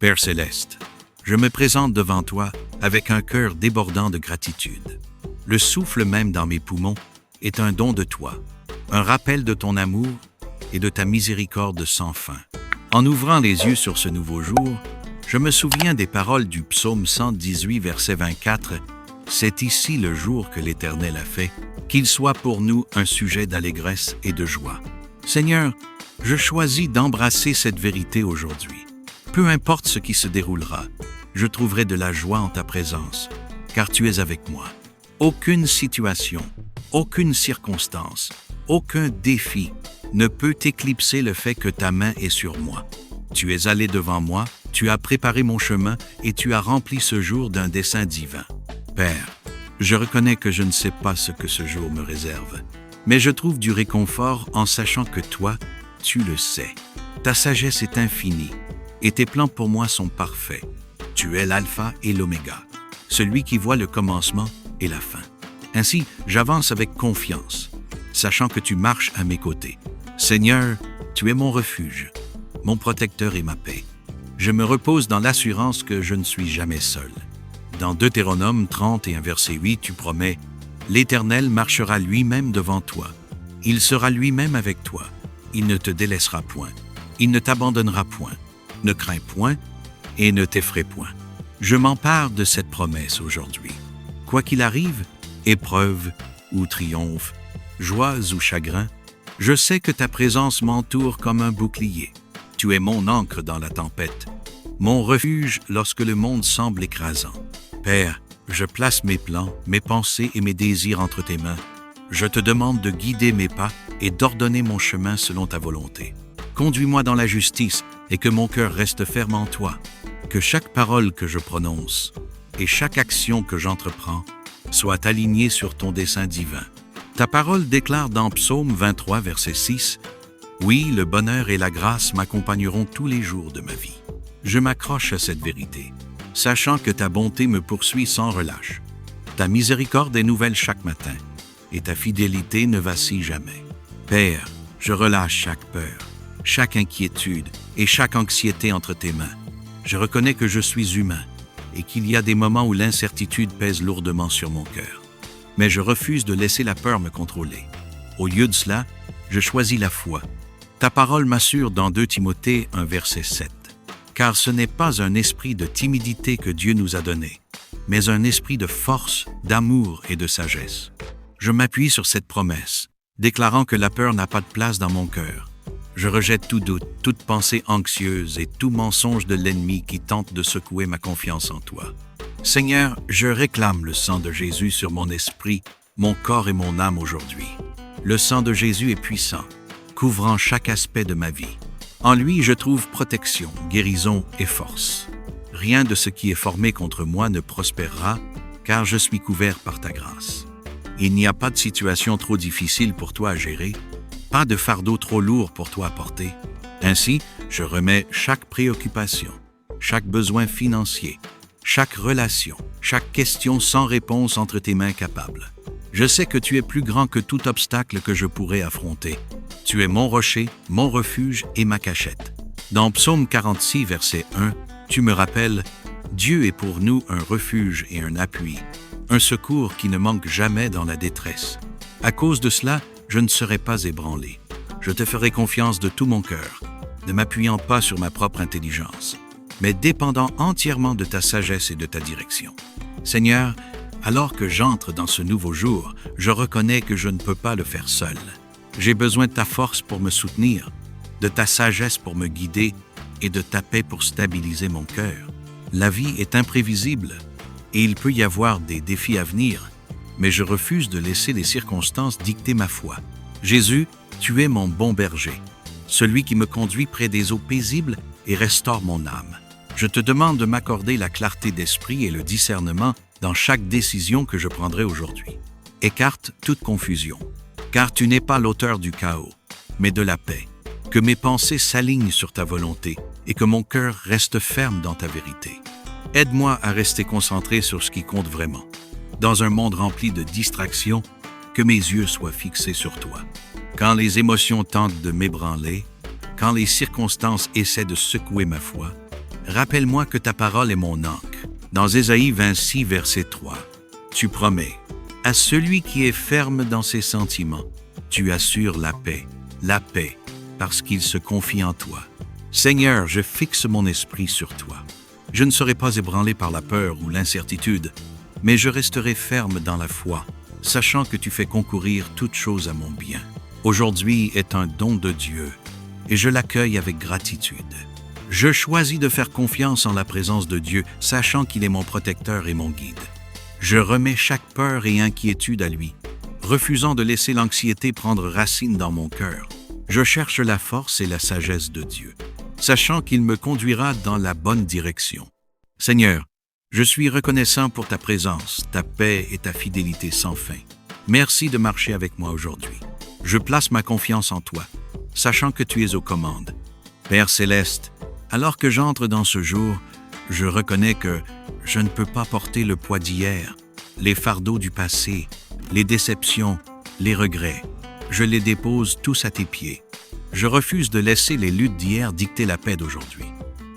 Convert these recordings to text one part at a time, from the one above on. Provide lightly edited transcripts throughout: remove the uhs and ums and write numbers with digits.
Père céleste, je me présente devant toi avec un cœur débordant de gratitude. Le souffle même dans mes poumons est un don de toi, un rappel de ton amour et de ta miséricorde sans fin. En ouvrant les yeux sur ce nouveau jour, je me souviens des paroles du psaume 118, verset 24. « C'est ici le jour que l'Éternel a fait, qu'il soit pour nous un sujet d'allégresse et de joie. » Seigneur, je choisis d'embrasser cette vérité aujourd'hui. Peu importe ce qui se déroulera, je trouverai de la joie en ta présence, car tu es avec moi. Aucune situation, aucune circonstance, aucun défi ne peut éclipser le fait que ta main est sur moi. Tu es allé devant moi, tu as préparé mon chemin et tu as rempli ce jour d'un dessein divin. Père, je reconnais que je ne sais pas ce que ce jour me réserve, mais je trouve du réconfort en sachant que toi, tu le sais. Ta sagesse est infinie et tes plans pour moi sont parfaits. Tu es l'alpha et l'oméga, celui qui voit le commencement et la fin. Ainsi, j'avance avec confiance, sachant que tu marches à mes côtés. Seigneur, tu es mon refuge, mon protecteur et ma paix. Je me repose dans l'assurance que je ne suis jamais seul. Dans Deutéronome 30 et un verset 8, tu promets « L'Éternel marchera lui-même devant toi. Il sera lui-même avec toi. Il ne te délaissera point. Il ne t'abandonnera point. Ne crains point et ne t'effraie point. » Je m'empare de cette promesse aujourd'hui. Quoi qu'il arrive, épreuve ou triomphe, joie ou chagrin, je sais que ta présence m'entoure comme un bouclier. Tu es mon ancre dans la tempête, mon refuge lorsque le monde semble écrasant. Père, je place mes plans, mes pensées et mes désirs entre tes mains. Je te demande de guider mes pas et d'ordonner mon chemin selon ta volonté. Conduis-moi dans la justice et que mon cœur reste ferme en toi. Que chaque parole que je prononce et chaque action que j'entreprends soit alignée sur ton dessein divin. Ta parole déclare dans Psaume 23, verset 6, « Oui, le bonheur et la grâce m'accompagneront tous les jours de ma vie. » Je m'accroche à cette vérité, sachant que ta bonté me poursuit sans relâche. Ta miséricorde est nouvelle chaque matin, et ta fidélité ne vacille jamais. Père, je relâche chaque peur, chaque inquiétude et chaque anxiété entre tes mains. Je reconnais que je suis humain et qu'il y a des moments où l'incertitude pèse lourdement sur mon cœur. Mais je refuse de laisser la peur me contrôler. Au lieu de cela, je choisis la foi. Ta parole m'assure dans 2 Timothée 1, verset 7. Car ce n'est pas un esprit de timidité que Dieu nous a donné, mais un esprit de force, d'amour et de sagesse. Je m'appuie sur cette promesse, déclarant que la peur n'a pas de place dans mon cœur. Je rejette tout doute, toute pensée anxieuse et tout mensonge de l'ennemi qui tente de secouer ma confiance en toi. Seigneur, je réclame le sang de Jésus sur mon esprit, mon corps et mon âme aujourd'hui. Le sang de Jésus est puissant, couvrant chaque aspect de ma vie. En lui, je trouve protection, guérison et force. Rien de ce qui est formé contre moi ne prospérera, car je suis couvert par ta grâce. Il n'y a pas de situation trop difficile pour toi à gérer, pas de fardeau trop lourd pour toi à porter. Ainsi, je remets chaque préoccupation, chaque besoin financier, chaque relation, chaque question sans réponse entre tes mains capables. Je sais que tu es plus grand que tout obstacle que je pourrais affronter. Tu es mon rocher, mon refuge et ma cachette. Dans Psaume 46, verset 1, tu me rappelles « Dieu est pour nous un refuge et un appui, un secours qui ne manque jamais dans la détresse. » À cause de cela, je ne serai pas ébranlé. Je te ferai confiance de tout mon cœur, ne m'appuyant pas sur ma propre intelligence, mais dépendant entièrement de ta sagesse et de ta direction. Seigneur, alors que j'entre dans ce nouveau jour, je reconnais que je ne peux pas le faire seul. J'ai besoin de ta force pour me soutenir, de ta sagesse pour me guider et de ta paix pour stabiliser mon cœur. La vie est imprévisible et il peut y avoir des défis à venir, mais je refuse de laisser les circonstances dicter ma foi. Jésus, tu es mon bon berger, celui qui me conduit près des eaux paisibles et restaure mon âme. Je te demande de m'accorder la clarté d'esprit et le discernement dans chaque décision que je prendrai aujourd'hui. Écarte toute confusion, car tu n'es pas l'auteur du chaos, mais de la paix. Que mes pensées s'alignent sur ta volonté et que mon cœur reste ferme dans ta vérité. Aide-moi à rester concentré sur ce qui compte vraiment. Dans un monde rempli de distractions, que mes yeux soient fixés sur toi. Quand les émotions tentent de m'ébranler, quand les circonstances essaient de secouer ma foi, Rappelle-moi que ta parole est mon ancre. Dans Ésaïe 26, verset 3, tu promets, à celui qui est ferme dans ses sentiments, tu assures la paix, parce qu'il se confie en toi. Seigneur, je fixe mon esprit sur toi. Je ne serai pas ébranlé par la peur ou l'incertitude, mais je resterai ferme dans la foi, sachant que tu fais concourir toutes choses à mon bien. Aujourd'hui est un don de Dieu, et je l'accueille avec gratitude. Je choisis de faire confiance en la présence de Dieu, sachant qu'il est mon protecteur et mon guide. Je remets chaque peur et inquiétude à lui, refusant de laisser l'anxiété prendre racine dans mon cœur. Je cherche la force et la sagesse de Dieu, sachant qu'il me conduira dans la bonne direction. Seigneur, je suis reconnaissant pour ta présence, ta paix et ta fidélité sans fin. Merci de marcher avec moi aujourd'hui. Je place ma confiance en toi, sachant que tu es aux commandes. Père céleste, alors que j'entre dans ce jour, je reconnais que je ne peux pas porter le poids d'hier, les fardeaux du passé, les déceptions, les regrets. Je les dépose tous à tes pieds. Je refuse de laisser les luttes d'hier dicter la paix d'aujourd'hui.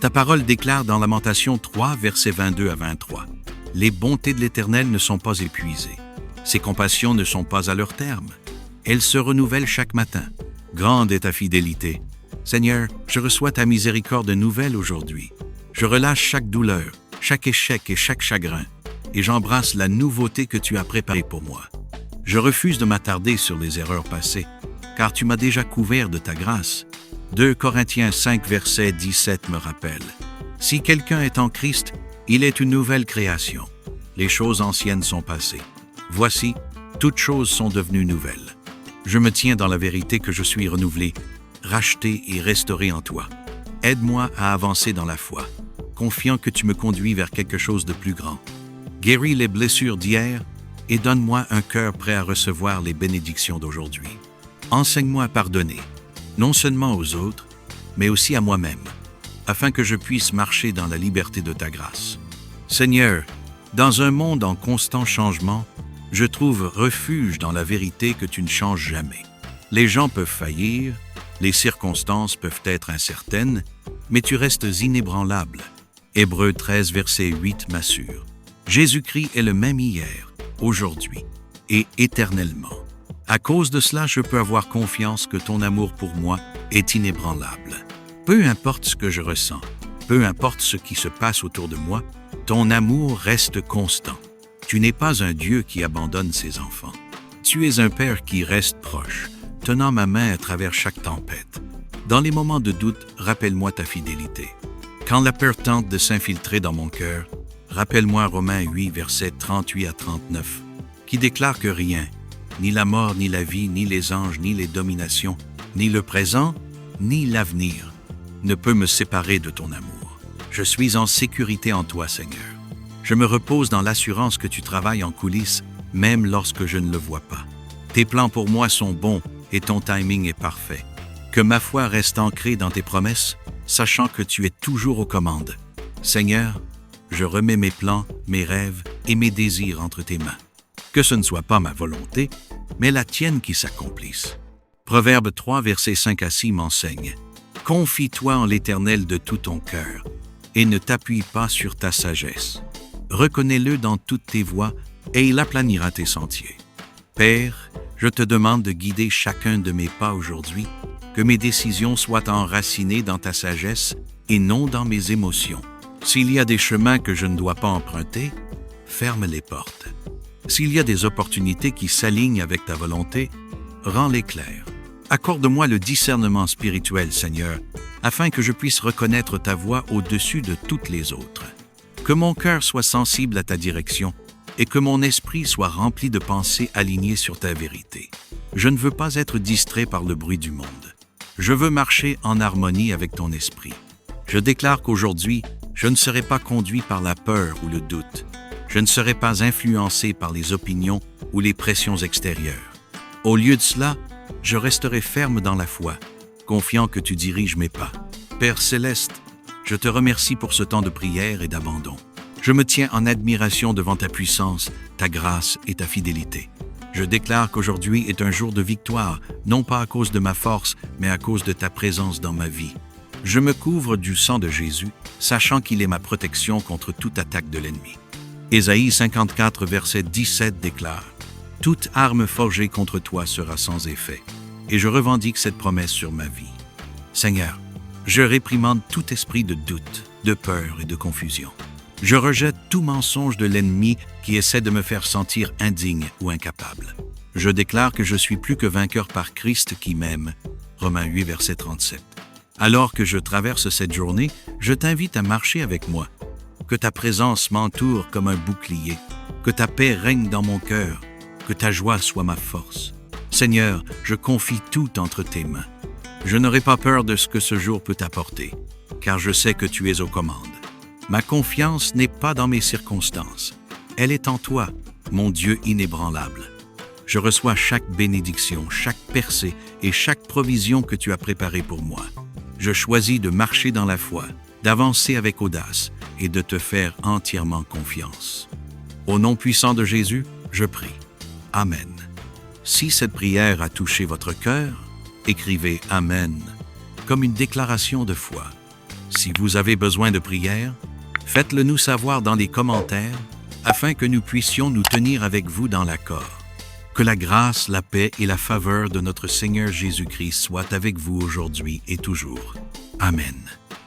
Ta parole déclare dans Lamentation 3, versets 22 à 23. Les bontés de l'Éternel ne sont pas épuisées. Ses compassions ne sont pas à leur terme. Elles se renouvellent chaque matin. Grande est ta fidélité. Seigneur, je reçois ta miséricorde nouvelle aujourd'hui. Je relâche chaque douleur, chaque échec et chaque chagrin, et j'embrasse la nouveauté que tu as préparée pour moi. Je refuse de m'attarder sur les erreurs passées, car tu m'as déjà couvert de ta grâce. 2 Corinthiens 5, verset 17 me rappelle. Si quelqu'un est en Christ, il est une nouvelle création. Les choses anciennes sont passées. Voici, toutes choses sont devenues nouvelles. Je me tiens dans la vérité que je suis renouvelé, racheté et restauré en toi. Aide-moi à avancer dans la foi, confiant que tu me conduis vers quelque chose de plus grand. Guéris les blessures d'hier et donne-moi un cœur prêt à recevoir les bénédictions d'aujourd'hui. Enseigne-moi à pardonner, non seulement aux autres, mais aussi à moi-même, afin que je puisse marcher dans la liberté de ta grâce. Seigneur, dans un monde en constant changement, je trouve refuge dans la vérité que tu ne changes jamais. Les gens peuvent faillir, les circonstances peuvent être incertaines, mais tu restes inébranlable. Hébreux 13, verset 8 m'assure. Jésus-Christ est le même hier, aujourd'hui et éternellement. À cause de cela, je peux avoir confiance que ton amour pour moi est inébranlable. Peu importe ce que je ressens, peu importe ce qui se passe autour de moi, ton amour reste constant. Tu n'es pas un Dieu qui abandonne ses enfants. Tu es un Père qui reste proche, tenant ma main à travers chaque tempête. Dans les moments de doute, rappelle-moi ta fidélité. Quand la peur tente de s'infiltrer dans mon cœur, rappelle-moi Romains 8, versets 38 à 39, qui déclare que rien, ni la mort, ni la vie, ni les anges, ni les dominations, ni le présent, ni l'avenir, ne peut me séparer de ton amour. Je suis en sécurité en toi, Seigneur. Je me repose dans l'assurance que tu travailles en coulisses, même lorsque je ne le vois pas. Tes plans pour moi sont bons et ton timing est parfait. Que ma foi reste ancrée dans tes promesses, sachant que tu es toujours aux commandes. Seigneur, je remets mes plans, mes rêves et mes désirs entre tes mains. Que ce ne soit pas ma volonté, mais la tienne qui s'accomplisse. Proverbe 3, versets 5 à 6 m'enseigne. Confie-toi en l'Éternel de tout ton cœur et ne t'appuie pas sur ta sagesse. Reconnais-le dans toutes tes voies et il aplanira tes sentiers. Père, je te demande de guider chacun de mes pas aujourd'hui, que mes décisions soient enracinées dans ta sagesse et non dans mes émotions. S'il y a des chemins que je ne dois pas emprunter, ferme les portes. S'il y a des opportunités qui s'alignent avec ta volonté, rends-les claires. Accorde-moi le discernement spirituel, Seigneur, afin que je puisse reconnaître ta voix au-dessus de toutes les autres. Que mon cœur soit sensible à ta direction et que mon esprit soit rempli de pensées alignées sur ta vérité. Je ne veux pas être distrait par le bruit du monde. Je veux marcher en harmonie avec ton esprit. Je déclare qu'aujourd'hui, je ne serai pas conduit par la peur ou le doute. Je ne serai pas influencé par les opinions ou les pressions extérieures. Au lieu de cela, je resterai ferme dans la foi, confiant que tu diriges mes pas. Père céleste, je te remercie pour ce temps de prière et d'abandon. Je me tiens en admiration devant ta puissance, ta grâce et ta fidélité. Je déclare qu'aujourd'hui est un jour de victoire, non pas à cause de ma force, mais à cause de ta présence dans ma vie. Je me couvre du sang de Jésus sachant qu'il est ma protection contre toute attaque de l'ennemi. Ésaïe 54, verset 17 déclare « Toute arme forgée contre toi sera sans effet, et je revendique cette promesse sur ma vie. » Seigneur, je réprimande tout esprit de doute, de peur et de confusion. Je rejette tout mensonge de l'ennemi qui essaie de me faire sentir indigne ou incapable. Je déclare que je suis plus que vainqueur par Christ qui m'aime. Romains 8, verset 37. Alors que je traverse cette journée, je t'invite à marcher avec moi. Que ta présence m'entoure comme un bouclier, que ta paix règne dans mon cœur, que ta joie soit ma force. Seigneur, je confie tout entre tes mains. Je n'aurai pas peur de ce que ce jour peut apporter, car je sais que tu es aux commandes. Ma confiance n'est pas dans mes circonstances, elle est en toi, mon Dieu inébranlable. Je reçois chaque bénédiction, chaque percée et chaque provision que tu as préparée pour moi. Je choisis de marcher dans la foi, d'avancer avec audace et de te faire entièrement confiance. Au nom puissant de Jésus, je prie. Amen. Si cette prière a touché votre cœur, écrivez « Amen » comme une déclaration de foi. Si vous avez besoin de prière, faites-le nous savoir dans les commentaires afin que nous puissions nous tenir avec vous dans l'accord. Que la grâce, la paix et la faveur de notre Seigneur Jésus-Christ soient avec vous aujourd'hui et toujours. Amen.